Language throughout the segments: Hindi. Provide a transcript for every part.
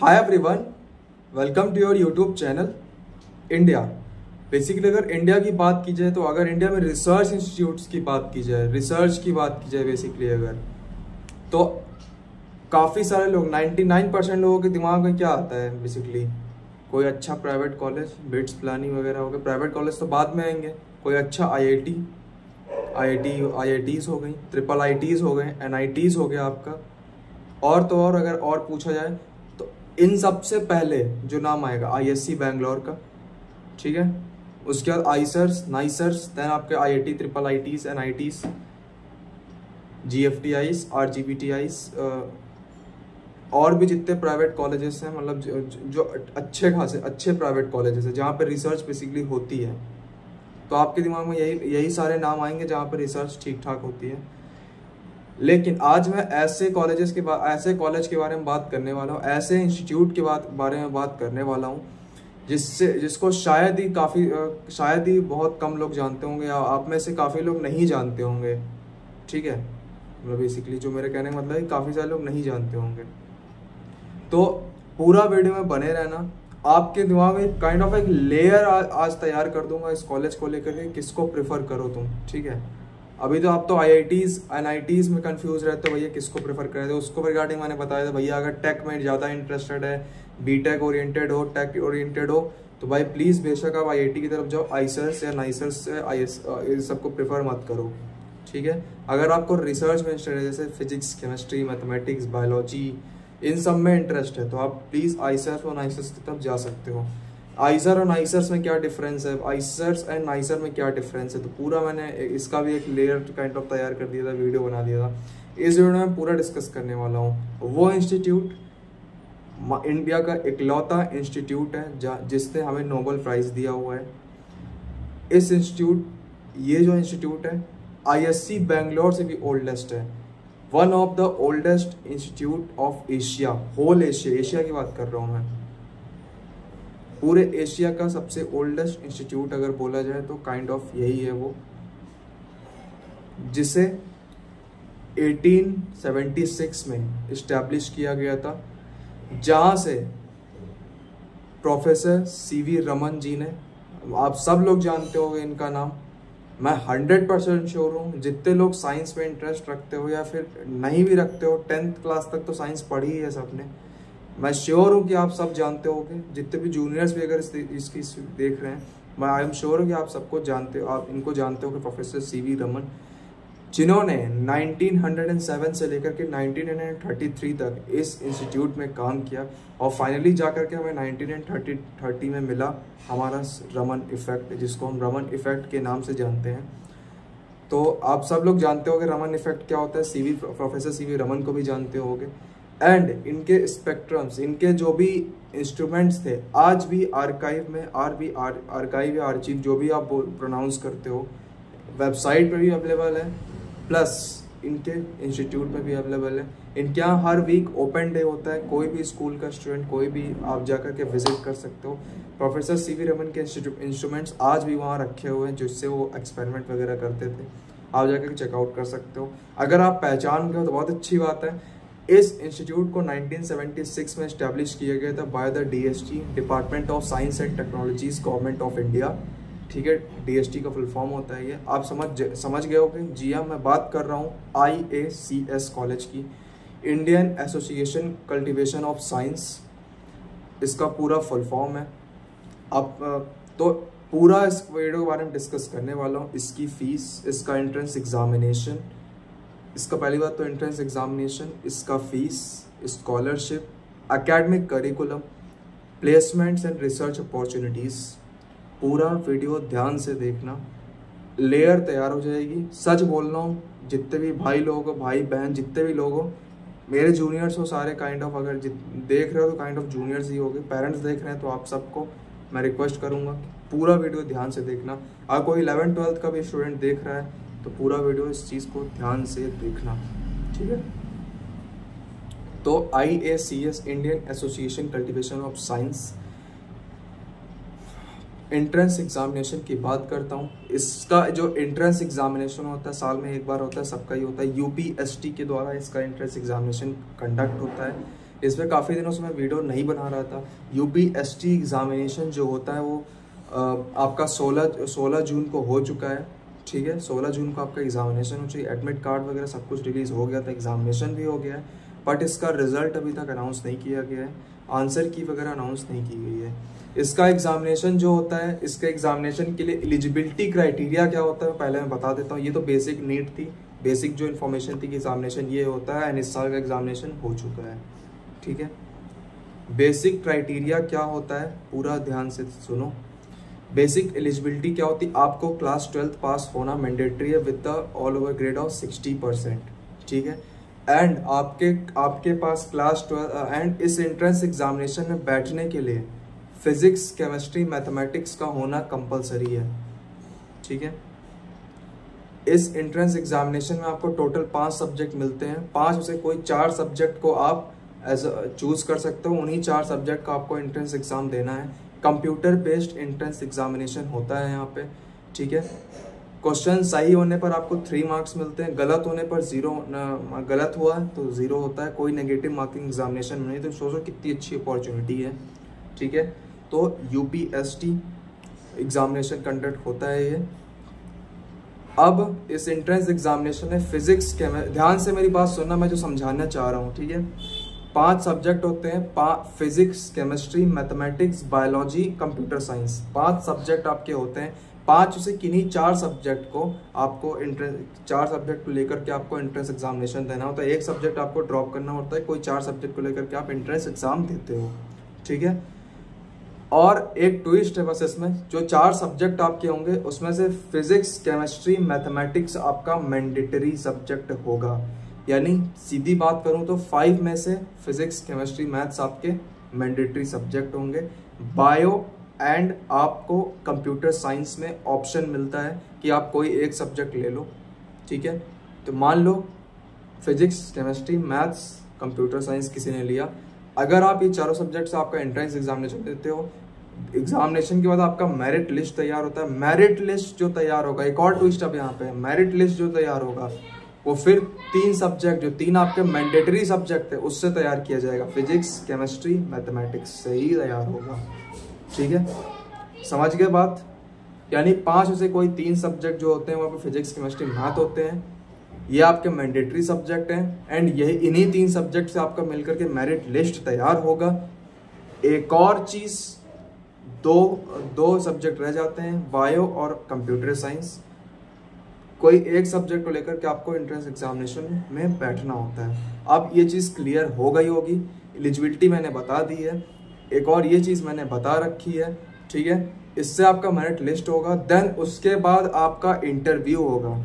Hi everyone, welcome to your YouTube channel India. Basically अगर इंडिया की बात की जाए तो अगर इंडिया में रिसर्च इंस्टीट्यूट्स की बात की जाए, बेसिकली अगर तो काफ़ी सारे लोग 99% लोगों के दिमाग में क्या आता है, बेसिकली कोई अच्छा प्राइवेट कॉलेज, बिट्स प्लानिंग वगैरह हो गए। प्राइवेट कॉलेज तो बाद में आएंगे। कोई अच्छा IITs हो गई, ट्रिपल IITs हो गए, NITs हो गया आपका। और तो और अगर और पूछा जाए तो इन सबसे पहले जो नाम आएगा ISC बैंगलोर का, ठीक है। उसके बाद आइसर्स, नाइसर्स, देन आपके IIT, triple IITs, NITs, GFTIs, RGPTIs, और भी जितने प्राइवेट कॉलेजेस हैं, मतलब जो अच्छे खासे अच्छे प्राइवेट कॉलेजेस हैं जहाँ पे रिसर्च बेसिकली होती है। तो आपके दिमाग में यही सारे नाम आएंगे जहाँ पे रिसर्च ठीक ठाक होती है। लेकिन आज मैं ऐसे कॉलेज के बारे में बात करने वाला हूँ, ऐसे इंस्टीट्यूट के बारे में बात करने वाला हूँ जिसको शायद ही बहुत कम लोग जानते होंगे, या आप में से काफ़ी लोग नहीं जानते होंगे, ठीक है। मतलब बेसिकली जो मेरे कहने का मतलब है काफ़ी सारे लोग नहीं जानते होंगे। तो पूरा वीडियो में बने रहना। आपके दिमाग में काइंड ऑफ एक लेयर आज तैयार कर दूंगा इस कॉलेज को लेकर के, किसको प्रेफर करो तुम, ठीक है। अभी तो आप तो IITs, NITs में कंफ्यूज रहते हो, भैया किसको प्रेफर कर रहे थे। उसको रिगार्डिंग मैंने बताया था, भैया अगर टेक में ज़्यादा इंटरेस्टेड है, बीटेक ओरिएंटेड हो, टेक ओरिएंटेड हो, तो भाई प्लीज़ बेशक आप IIT की तरफ जाओ। आइसर्स या नाइसर्स से इन सबको प्रेफर मत करो, ठीक है। अगर आपको रिसर्च में इंटरेस्ट है, जैसे फिजिक्स, केमिस्ट्री, मैथमेटिक्स, बायोलॉजी, इन सब में इंटरेस्ट है, तो आप प्लीज़ आइसर्स और नाइसर्स की तरफ जा सकते हो। आइसर और नाइसर्स में क्या डिफरेंस है, आइसर्स एंड नाइसर में क्या डिफरेंस है, तो पूरा मैंने इसका भी एक लेयर काइंड ऑफ तैयार कर दिया था, वीडियो बना दिया था। इस वीडियो में पूरा डिस्कस करने वाला हूँ। वो इंस्टीट्यूट इंडिया का इकलौता इंस्टीट्यूट है जिसने हमें नोबेल प्राइज दिया हुआ है। ये जो इंस्टीट्यूट है ISC बैंगलोर से भी ओल्डेस्ट है। One of the oldest institute of Asia, whole Asia की बात कर रहा हूँ मैं। पूरे एशिया का सबसे ओल्डेस्ट इंस्टीट्यूट अगर बोला जाए तो काइंड ऑफ यही है वो, जिसे 1876 में इस्टेब्लिश किया गया था, जहाँ से प्रोफेसर CV रमन जी ने, आप सब लोग जानते होंगे इनका नाम। मैं 100% श्योर हूँ जितने लोग साइंस में इंटरेस्ट रखते हो या फिर नहीं भी रखते हो, 10th क्लास तक तो साइंस पढ़ी है सबने, मैं श्योर हूँ कि आप सब जानते होंगे। जितने भी जूनियर्स भी अगर इसकी देख रहे हैं, मैं आई एम श्योर हूँ कि आप सबको जानते हो, आप इनको जानते हो कि प्रोफेसर CV रमन, जिन्होंने 1907 से लेकर के 1933 तक इस इंस्टीट्यूट में काम किया, और फाइनली जाकर के हमें 1930 में मिला हमारा रमन इफेक्ट, जिसको हम रमन इफेक्ट के नाम से जानते हैं। तो आप सब लोग जानते होंगे रमन इफेक्ट क्या होता है, प्रोफेसर CV रमन को भी जानते होंगे। एंड इनके स्पेक्ट्रम्स, इनके जो भी इंस्ट्रूमेंट्स थे, आज भी आर्काइव में, आर्काइव या आर्चीव जो भी आप प्रोनाउंस करते हो, वेबसाइट पे भी अवेलेबल है, प्लस इनके इंस्टीट्यूट में भी अवेलेबल है। इनके यहाँ हर वीक ओपन डे होता है, कोई भी स्कूल का स्टूडेंट, कोई भी आप जाकर के विजिट कर सकते हो। प्रोफेसर CV रमन के इंस्ट्रूमेंट्स आज भी वहाँ रखे हुए हैं, जिससे वो एक्सपेरिमेंट वगैरह करते थे, आप जाकर चेकआउट कर सकते हो। अगर आप पहचान गए हो तो बहुत अच्छी बात है। इस इंस्टीट्यूट को 1976 में इस्टेब्लिश किया गया था by the DST, department of science and technologies, government of India, ठीक है। DST का फुल फॉर्म होता है ये, आप समझ गए होंगे। जी हाँ, मैं बात कर रहा हूँ IACS कॉलेज की, Indian association cultivation of science, इसका पूरा फुल फॉर्म है। अब तो पूरा इस वीडियो के बारे में डिस्कस करने वाला हूँ। इसकी फीस, इसका एंट्रेंस एग्जामिनेशन, इसका पहली बात तो एंट्रेंस एग्जामिनेशन, इसका fees, scholarship, academic curriculum, placements and research opportunities. पूरा वीडियो ध्यान से देखना, लेयर तैयार हो जाएगी। सच बोल रहा हूँ, जितने भी भाई लोग हो, भाई बहन जितने भी लोग हो, मेरे जूनियर्स हो सारे, काइंड ऑफ अगर देख रहे हो तो काइंड ऑफ जूनियर्स ही होगे। पेरेंट्स देख रहे हैं तो आप सबको मैं रिक्वेस्ट करूँगा पूरा वीडियो ध्यान से देखना। अगर कोई 11th-12th का भी स्टूडेंट देख रहा है तो पूरा वीडियो इस चीज़ को ध्यान से देखना, ठीक है। तो IACS, Indian association cultivation of science, entrance examination की बात करता हूँ। इसका जो एंट्रेंस एग्जामिनेशन होता है, साल में एक बार होता है, सबका ही होता है। UPST के द्वारा इसका एंट्रेंस एग्जामिनेशन कंडक्ट होता है। इस पर काफ़ी दिनों से मैं वीडियो नहीं बना रहा था। UPST एग्ज़ामिनेशन जो होता है वो आपका 16 जून को हो चुका है, ठीक है। 16 जून को आपका एग्ज़ामिनेशन हो चुकी है, एडमिट कार्ड वगैरह सब कुछ रिलीज़ हो गया था, एग्ज़ामिनेशन भी हो गया है, बट इसका रिज़ल्ट अभी तक अनाउंस नहीं किया गया है, आंसर की वगैरह अनाउंस नहीं की गई है। इसका एग्ज़ामिनेशन जो होता है, इसके एग्ज़ामिनेशन के लिए एलिजिबिलिटी क्राइटेरिया क्या होता है पहले मैं बता देता हूँ। ये तो बेसिक नीड थी, बेसिक जो इन्फॉर्मेशन थी कि एग्ज़ामिनेशन ये होता है, एंड इस साल का एग्ज़ामिनेशन हो चुका है, ठीक है। बेसिक क्राइटेरिया क्या होता है पूरा ध्यान से सुनो। बेसिक एलिजिबिलिटी क्या होती है, आपको क्लास 12th पास होना मैंडेटरी है with the all over grade of 60%, ठीक है। एंड आपके पास क्लास 12 एंड इस एंट्रेंस एग्जामिनेशन में बैठने के लिए फिजिक्स, केमिस्ट्री, मैथमेटिक्स का होना कंपलसरी है, ठीक है। इस एंट्रेंस एग्जामिनेशन में आपको टोटल 5 सब्जेक्ट मिलते हैं, 5 में से कोई 4 सब्जेक्ट को आप एज चूज कर सकते हो, उन्हीं 4 सब्जेक्ट का आपको एंट्रेंस एग्जाम देना है। कंप्यूटर बेस्ड एंट्रेंस एग्जामिनेशन होता है यहाँ पे, ठीक है। क्वेश्चन सही होने पर आपको 3 मार्क्स मिलते हैं, गलत होने पर 0, गलत हुआ तो 0 होता है, कोई नेगेटिव मार्किंग एग्जामिनेशन में नहीं। तो सोचो कितनी अच्छी अपॉर्चुनिटी है, ठीक है। तो UPST एग्जामिनेशन कंडक्ट होता है ये। अब इस एंट्रेंस एग्जामिनेशन में फिजिक्स, ध्यान से मेरी बात सुनना, मैं जो समझाना चाह रहा हूँ, ठीक है। 5 सब्जेक्ट होते हैं, physics, chemistry, mathematics, biology, computer science, 5 subject आपके होते हैं। 5 से किन्हीं 4 सब्जेक्ट को आपको 4 सब्जेक्ट को लेकर के आपको एंट्रेंस एग्जामिनेशन देना होता है। एक सब्जेक्ट आपको ड्रॉप करना होता है, कोई 4 सब्जेक्ट को लेकर के आप एंट्रेंस एग्जाम देते हो, ठीक है। और एक ट्विस्ट है बस इसमें, जो 4 सब्जेक्ट आपके होंगे उसमें से फिजिक्स, केमिस्ट्री, मैथमेटिक्स आपका मैंडेटरी सब्जेक्ट होगा। यानी सीधी बात करूं तो 5 में से फिजिक्स, केमिस्ट्री, मैथ्स आपके मैंडेटरी सब्जेक्ट होंगे। बायो एंड आपको कंप्यूटर साइंस में ऑप्शन मिलता है कि आप कोई एक सब्जेक्ट ले लो, ठीक है। तो मान लो physics, chemistry, maths, computer science किसी ने लिया, अगर आप ये चारों सब्जेक्ट से आपका एंट्रेंस एग्जामिनेशन देते हो, एग्जामिनेशन के बाद आपका मेरिट लिस्ट तैयार होता है। मेरिट लिस्ट जो तैयार होगा, एक और ट्विस्ट अब यहाँ पे, मेरिट लिस्ट जो तैयार होगा वो फिर 3 सब्जेक्ट, जो 3 आपके मैंडेटरी सब्जेक्ट है उससे तैयार किया जाएगा, फिजिक्स, केमिस्ट्री, मैथमेटिक्स से ही तैयार होगा, ठीक है। समझ गए बात। यानी 5 में से कोई 3 सब्जेक्ट जो होते हैं वहाँ पे फिजिक्स, केमिस्ट्री, मैथ होते हैं, ये आपके मैंडेटरी सब्जेक्ट हैं, एंड यही इन्हीं 3 सब्जेक्ट से आपका मिलकर के मेरिट लिस्ट तैयार होगा। एक और चीज, दो सब्जेक्ट रह जाते हैं, बायो और कंप्यूटर साइंस। कोई एक सब्जेक्ट को लेकर के आपको एंट्रेंस एग्जामिनेशन में बैठना होता है। अब ये चीज़ क्लियर हो गई होगी, एलिजिबिलिटी मैंने बता दी है, एक और ये चीज़ मैंने बता रखी है, ठीक है। इससे आपका मेरिट लिस्ट होगा, देन उसके बाद आपका इंटरव्यू होगा।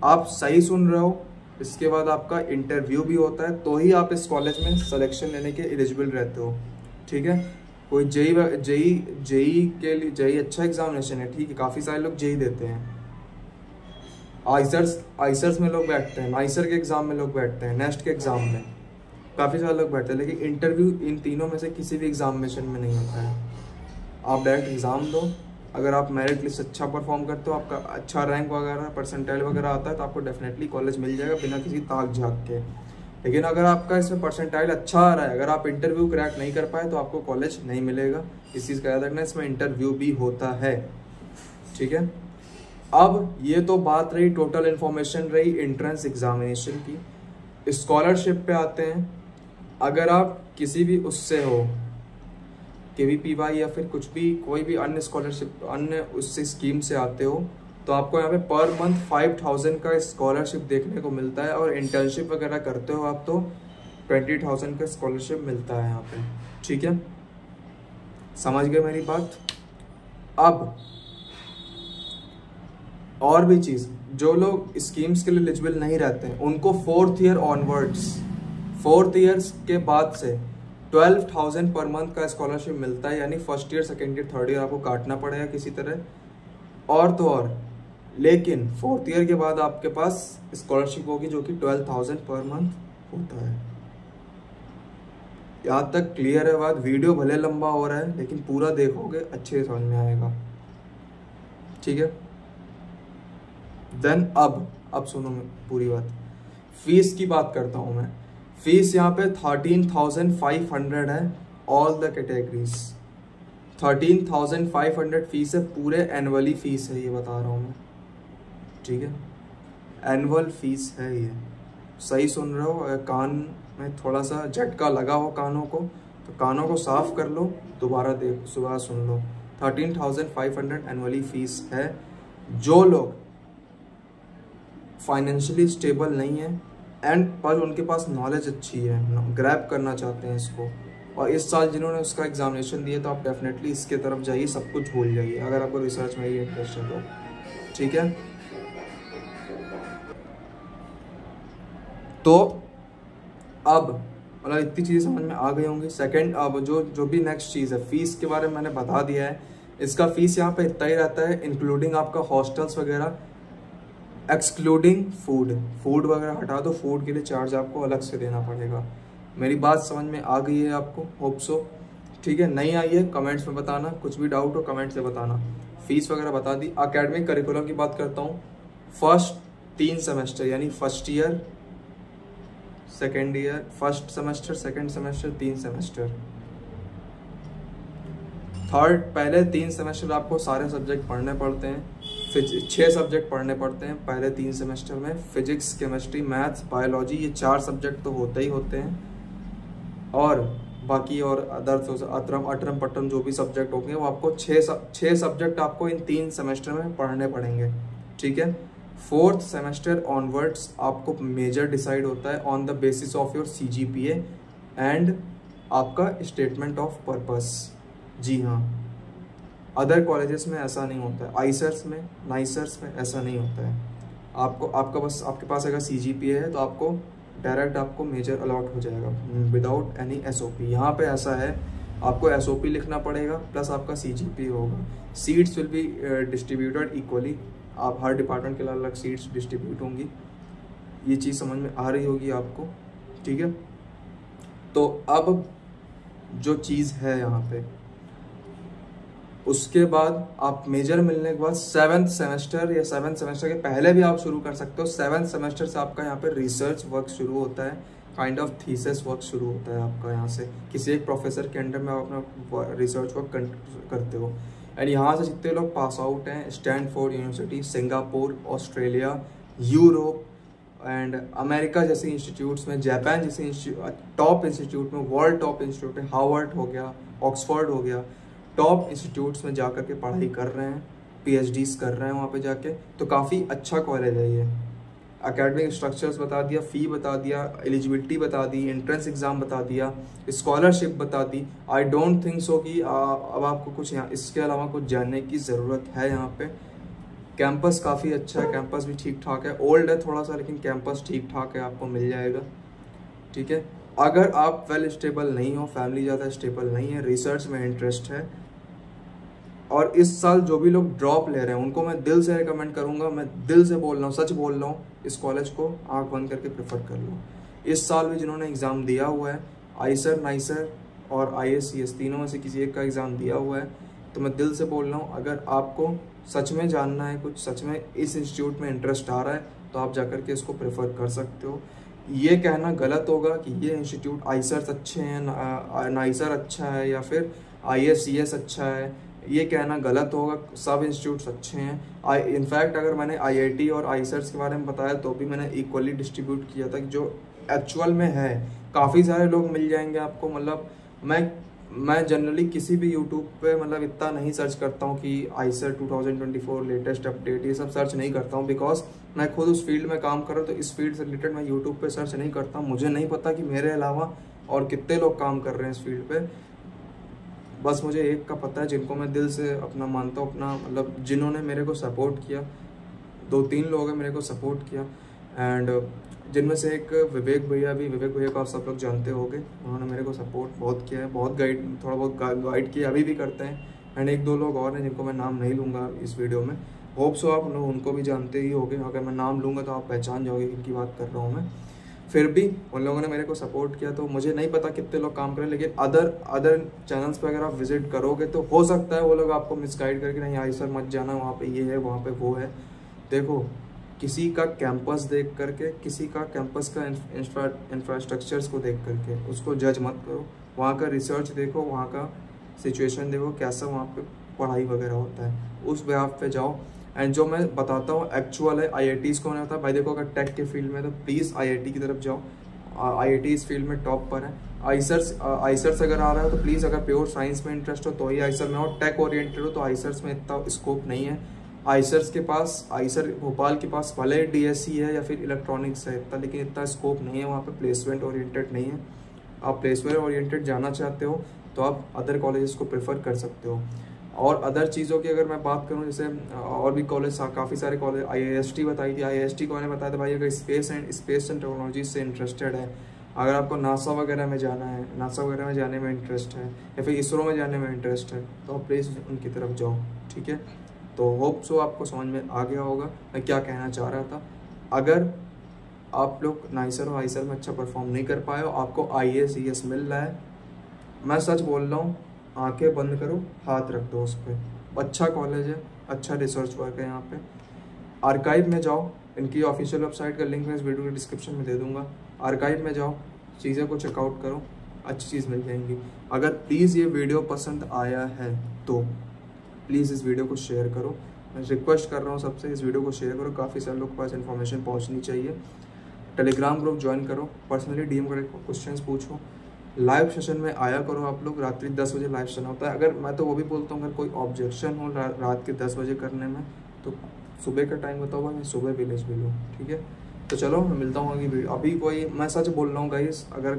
आप सही सुन रहे हो, इसके बाद आपका इंटरव्यू भी होता है, तो ही आप इस कॉलेज में सिलेक्शन लेने के एलिजिबल रहते हो, ठीक है। कोई जेई के लिए, जेई अच्छा एग्जामिनेशन है, ठीक है, काफ़ी सारे लोग जेई देते हैं, आइसर्स में लोग बैठते हैं, आइसर के एग्ज़ाम में लोग बैठते हैं, नेक्स्ट के एग्ज़ाम में काफ़ी सारे लोग बैठते हैं, लेकिन इंटरव्यू इन तीनों में से किसी भी एग्जामिनेशन में नहीं होता है। आप डायरेक्ट एग्ज़ाम दो, अगर आप मेरिट लिस्ट अच्छा परफॉर्म करते हो, आपका अच्छा रैंक वगैरह, परसेंटाइल वगैरह आता है, तो आपको डेफिनेटली कॉलेज मिल जाएगा बिना किसी ताक झाक के। लेकिन अगर आपका इसमें परसेंटाइल अच्छा आ रहा है, अगर आप इंटरव्यू क्रैक नहीं कर पाए, तो आपको कॉलेज नहीं मिलेगा। इस चीज़ का याद रखना, इसमें इंटरव्यू भी होता है, ठीक है। अब ये तो बात रही, टोटल इन्फॉर्मेशन रही एंट्रेंस एग्जामिनेशन की। स्कॉलरशिप पे आते हैं। अगर आप किसी भी उससे हो, KVPY या फिर कुछ भी, कोई भी अन्य स्कॉलरशिप, अन्य उससे स्कीम से आते हो, तो आपको यहाँ पे पर मंथ 5000 का स्कॉलरशिप देखने को मिलता है, और इंटर्नशिप वगैरह करते हो आप तो 20,000 का स्कॉलरशिप मिलता है यहाँ पे, ठीक है। समझ गए मेरी बात। अब और भी चीज़, जो लोग स्कीम्स के लिए एलिजिबल नहीं रहते हैं, उनको 4th year onwards, 4th years के बाद से 12,000 पर मंथ का स्कॉलरशिप मिलता है। यानी first year, second year, third year आपको काटना पड़ेगा किसी तरह, और तो और, लेकिन 4th ईयर के बाद आपके पास स्कॉलरशिप होगी जो कि 12,000 पर मंथ होता है। यहाँ तक क्लियर है बात। वीडियो भले लंबा हो रहा है, लेकिन पूरा देखोगे अच्छे से समझ में आएगा, ठीक है। देन अब सुनो मैं पूरी बात, फीस की बात करता हूँ मैं। फीस यहाँ पे 13,500 है, ऑल द कैटेगरीज। 13,500 फीस है, पूरे एनुअली फीस है, ये बता रहा हूँ मैं, ठीक है, एनुअल फीस है ये। सही सुन रहे हो, अगर कान में थोड़ा सा झटका लगा हो कानों को तो कानों को साफ कर लो, दोबारा सुन लो। 13,500 एनुअली फीस है। जो लोग फाइनेंशियली स्टेबल नहीं है एंड पर उनके पास नॉलेज अच्छी है, ग्रैब करना चाहते हैं इसको, और इस साल जिन्होंने उसका एग्जामिनेशन दिया, तो आप डेफिनेटली इसके तरफ जाइए, सब कुछ भूल जाइए अगर आपको रिसर्च में ये इंटरेस्ट है तो, ठीक है। तो अब मतलब इतनी चीज़ें समझ में आ गई होंगी। सेकंड, अब जो भी नेक्स्ट चीज़ है, फीस के बारे में मैंने बता दिया है। इसका फीस यहाँ पे इतना ही रहता है, इंक्लूडिंग आपका हॉस्टल्स वगैरह, एक्सक्लूडिंग फूड वगैरह हटा दो, फूड के लिए चार्ज आपको अलग से देना पड़ेगा। मेरी बात समझ में आ गई है आपको, होप सो, ठीक है। नहीं आई है कमेंट्स में बताना, कुछ भी डाउट हो कमेंट से बताना। फीस वगैरह बता दी। एकेडमिक करिकुलम की बात करता हूँ। फर्स्ट 3 सेमेस्टर यानी first year, second year, first semester, second semester, 3 semester. Third, पहले 3 सेमेस्टर आपको सारे सब्जेक्ट पढ़ने पड़ते हैं, 6 सब्जेक्ट पढ़ने पड़ते हैं पहले 3 सेमेस्टर में। फिजिक्स, केमिस्ट्री, मैथ्स, बायोलॉजी, ये 4 सब्जेक्ट तो होते ही होते हैं, और बाकी और अदर अटरम पटरम जो भी सब्जेक्ट होंगे वो आपको 6 सब्जेक्ट आपको इन 3 सेमेस्टर में पढ़ने पड़ेंगे, ठीक है। 4th सेमेस्टर ऑनवर्ड्स आपको मेजर डिसाइड होता है on the basis of your CGPA and आपका स्टेटमेंट ऑफ पर्पस। जी हाँ, अदर कॉलेजेस में ऐसा नहीं होता है, आइसर्स में, नाइसर्स में ऐसा नहीं होता है। आपके पास अगर CGPA है तो आपको डायरेक्ट आपको मेजर अलॉट हो जाएगा विदाउट एनी SOP। यहाँ पे ऐसा है, आपको SOP लिखना पड़ेगा प्लस आपका CGPA होगा। Seats will be distributed equally, आप हर डिपार्टमेंट के अलग अलग सीट्स डिस्ट्रीब्यूट होंगी। ये चीज़ समझ में आ रही होगी आपको, ठीक है। तो अब जो चीज़ है यहाँ पे, उसके बाद आप मेजर मिलने के बाद 7th सेमेस्टर या 7th सेमेस्टर के पहले भी आप शुरू कर सकते हो। 7th सेमेस्टर से आपका यहाँ पे रिसर्च वर्क शुरू होता है, काइंड ऑफ थीसिस वर्क शुरू होता है आपका। यहाँ से किसी एक प्रोफेसर के अंडर में आप अपना रिसर्च वर्क करते हो। एंड यहाँ से जितने लोग पास आउट हैं, Stanford university, Singapore, Australia, Europe and America जैसे इंस्टीट्यूट्स में, जापान जैसे टॉप इंस्टीट्यूट में, वर्ल्ड टॉप इंस्टीट्यूट में, हार्वर्ड हो गया, ऑक्सफोर्ड हो गया, टॉप इंस्टीट्यूट्स में जाकर के पढ़ाई कर रहे हैं, PhDs कर रहे हैं वहाँ पे जाके। तो काफ़ी अच्छा कॉलेज है ये। एकेडमिक स्ट्रक्चर्स बता दिया, फ़ी बता दिया, एलिजिबिलिटी बता दी, एंट्रेंस एग्ज़ाम बता दिया, स्कॉलरशिप बता दी। आई डोंट थिंक सो कि अब आपको कुछ यहाँ इसके अलावा कुछ जानने की ज़रूरत है। यहाँ पे कैंपस काफ़ी अच्छा है, कैंपस भी ठीक ठाक है, ओल्ड है थोड़ा सा लेकिन कैंपस ठीक ठाक है, आपको मिल जाएगा, ठीक है। अगर आप वेल स्टेबल नहीं हो, फैमिली ज़्यादा स्टेबल नहीं है, रिसर्च में इंटरेस्ट है, और इस साल जो भी लोग ड्रॉप ले रहे हैं उनको मैं दिल से रिकमेंड करूंगा, मैं दिल से बोल रहा हूँ, सच बोल रहा हूँ, इस कॉलेज को आंख बंद करके प्रेफर कर लो। इस साल भी जिन्होंने एग्ज़ाम दिया हुआ है, आइसर, नाइसर और ISCS तीनों में से किसी एक का एग्ज़ाम दिया हुआ है, तो मैं दिल से बोल रहा हूँ, अगर आपको सच में जानना है कुछ, सच में इस इंस्टीट्यूट में इंटरेस्ट आ रहा है, तो आप जाकर के इसको प्रेफर कर सकते हो। ये कहना गलत होगा कि ये इंस्टीट्यूट आइसर्स अच्छे हैं, नाइसर अच्छा है या फिर ISCS अच्छा है, ये कहना गलत होगा। सब इंस्टीट्यूट्स अच्छे हैं। इनफैक्ट अगर मैंने IIT और आइसर्स के बारे में बताया तो भी मैंने इक्वली डिस्ट्रीब्यूट किया था कि जो एक्चुअल में है। काफ़ी सारे लोग मिल जाएंगे आपको, मतलब मैं जनरली किसी भी यूट्यूब पे मतलब इतना नहीं सर्च करता हूँ कि आइसर 2024 लेटेस्ट अपडेट, ये सब सर्च नहीं करता हूँ, बिकॉज मैं खुद उस फील्ड में काम कर रहा हूँ। तो इस फील्ड से रिलेटेड मैं यूट्यूब पे सर्च नहीं करता हूँ। मुझे नहीं पता कि मेरे अलावा और कितने लोग काम कर रहे हैं इस फील्ड पे। बस मुझे एक का पता है जिनको मैं दिल से अपना मानता हूँ, अपना मतलब जिन्होंने मेरे को सपोर्ट किया, 2-3 लोग हैं मेरे को सपोर्ट किया, एंड जिनमें से एक विवेक भैया को आप सब लोग जानते होंगे। उन्होंने मेरे को सपोर्ट बहुत किया है, बहुत थोड़ा बहुत गाइड किया, अभी भी करते हैं। एंड 1-2 लोग और हैं जिनको मैं नाम नहीं लूँगा इस वीडियो में, होप सो आप लोग उनको भी जानते ही होंगे। अगर मैं नाम लूँगा तो आप पहचान जाओगे किनकी बात कर रहा हूँ मैं। फिर भी उन लोगों ने मेरे को सपोर्ट किया, तो मुझे नहीं पता कितने लोग काम करें, लेकिन अदर चैनल्स पे अगर आप विजिट करोगे तो हो सकता है वो लोग आपको मिसगाइड करके नहीं आइसर मत जाना, वहाँ पे ये है, वहाँ पे वो है। देखो किसी का कैंपस देख करके, किसी का कैंपस का इंफ्रास्ट्रक्चर्स को देख करके उसको जज मत करो। वहाँ का रिसर्च देखो, वहाँ का सिचुएशन देखो, कैसा वहाँ पे पढ़ाई वगैरह होता है, उस बेहाफ पे जाओ। एंड जो मैं बताता हूँ एक्चुअल है। IITs को नहीं होता भाई, देखो अगर टेक के फील्ड में तो प्लीज़ IIT की तरफ जाओ। IIT इस फील्ड में टॉप पर है। आइसर्स अगर आ रहा है तो प्लीज़, अगर प्योर साइंस में इंटरेस्ट हो तो ही आइसर में हो। टेक ओरिएंटेड हो तो आइसर्स में इतना स्कोप नहीं है। आइसर भोपाल के पास भले DSC है या फिर इलेक्ट्रॉनिक्स है इतना, लेकिन इतना स्कोप नहीं है वहाँ पे, प्लेसमेंट ओरिएंटेड नहीं है। आप प्लेसमेंट ओरिएंटेड जाना चाहते हो तो आप अदर कॉलेजेस को प्रेफर कर सकते हो। और अदर चीज़ों की अगर मैं बात करूँ, जैसे और भी कॉलेज, काफ़ी सारे कॉलेज, IIST बताई थी। IIST को मैंने बताया था भाई, अगर स्पेस एंड टेक्नोलॉजी से इंटरेस्टेड है, अगर आपको नासा वगैरह में जाना है, नासा वगैरह में जाने में इंटरेस्ट है, या फिर इसरो में जाने में इंटरेस्ट है, तो आप प्लीज़ उनकी तरफ जाओ, ठीक है। तो होप सो आपको समझ में आ गया होगा मैं क्या कहना चाह रहा था। अगर आप लोग नाइसर और आइसर में अच्छा परफॉर्म नहीं कर पाए हो, आपको IAS ES मिल रहा है, मैं सच बोल रहा हूँ, आंखें बंद करो, हाथ रख दो उस पर। अच्छा कॉलेज है, अच्छा रिसर्च वर्क है यहाँ पे। आर्काइव में जाओ, इनकी ऑफिशियल वेबसाइट का लिंक मैं इस वीडियो के डिस्क्रिप्शन में दे दूंगा। आर्काइव में जाओ, चीज़ें को चेकआउट करो, अच्छी चीज़ मिल जाएंगी। अगर प्लीज़ ये वीडियो पसंद आया है तो प्लीज़ इस वीडियो को शेयर करो। मैं रिक्वेस्ट कर रहा हूँ सबसे, इस वीडियो को शेयर करो, काफ़ी सारे लोग के पास इन्फॉर्मेशन पहुँचनी चाहिए। टेलीग्राम ग्रुप ज्वाइन करो, पर्सनली DM करके क्वेश्चंस पूछो। लाइव सेशन में आया करो आप लोग, रात्रि 10 बजे लाइव सेशन होता है। अगर मैं तो वो भी बोलता हूँ, अगर कोई ऑब्जेक्शन हो रात के 10 बजे करने में तो सुबह का टाइम बताओ, मैं सुबह विलेज भी लूँ, ठीक है। तो चलो मैं मिलता हूँ अभी कोई, मैं सच बोल रहा हूँ गाइस, अगर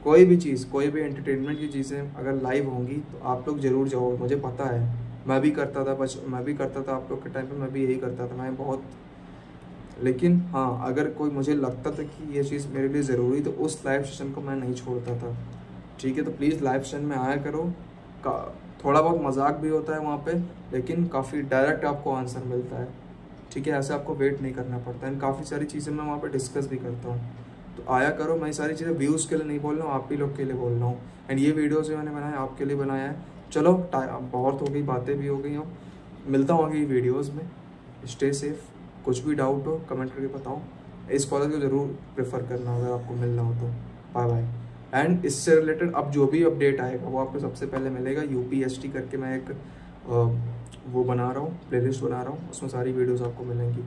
कोई भी चीज़, कोई भी एंटरटेनमेंट की चीज़ें अगर लाइव होंगी तो आप लोग ज़रूर जाओ। मुझे पता है, मैं भी करता था आप लोग के टाइम पे, मैं भी यही करता था, मैं बहुत। लेकिन हाँ, अगर कोई मुझे लगता था कि ये चीज़ मेरे लिए ज़रूरी, तो उस लाइव सेशन को मैं नहीं छोड़ता था, ठीक है। तो प्लीज़ लाइव सेशन में आया करो। थोड़ा बहुत मजाक भी होता है वहाँ पे, लेकिन काफ़ी डायरेक्ट आपको आंसर मिलता है, ठीक है। ऐसे आपको वेट नहीं करना पड़ता है। काफ़ी सारी चीज़ें मैं वहाँ पे डिस्कस भी करता हूँ, तो आया करो। मैं सारी चीज़ें व्यूज़ के लिए नहीं बोल रहा हूँ, आप ही लोग के लिए बोल रहा हूँ। एंड ये वीडियोज़ जो मैंने बनाया आपके लिए बनाया है। चलो बहुत हो गई, बातें भी हो गई हो, मिलता हूँ आगे वीडियोज़ में। Stay safe. कुछ भी डाउट हो कमेंट करके बताओ। इस कॉलेज को ज़रूर प्रेफर करना अगर आपको मिलना हो तो। Bye bye. एंड इससे रिलेटेड अब जो भी अपडेट आएगा वो आपको सबसे पहले मिलेगा। UPST करके मैं एक वो बना रहा हूँ, प्लेलिस्ट बना रहा हूँ, उसमें सारी वीडियोस आपको मिलेंगी।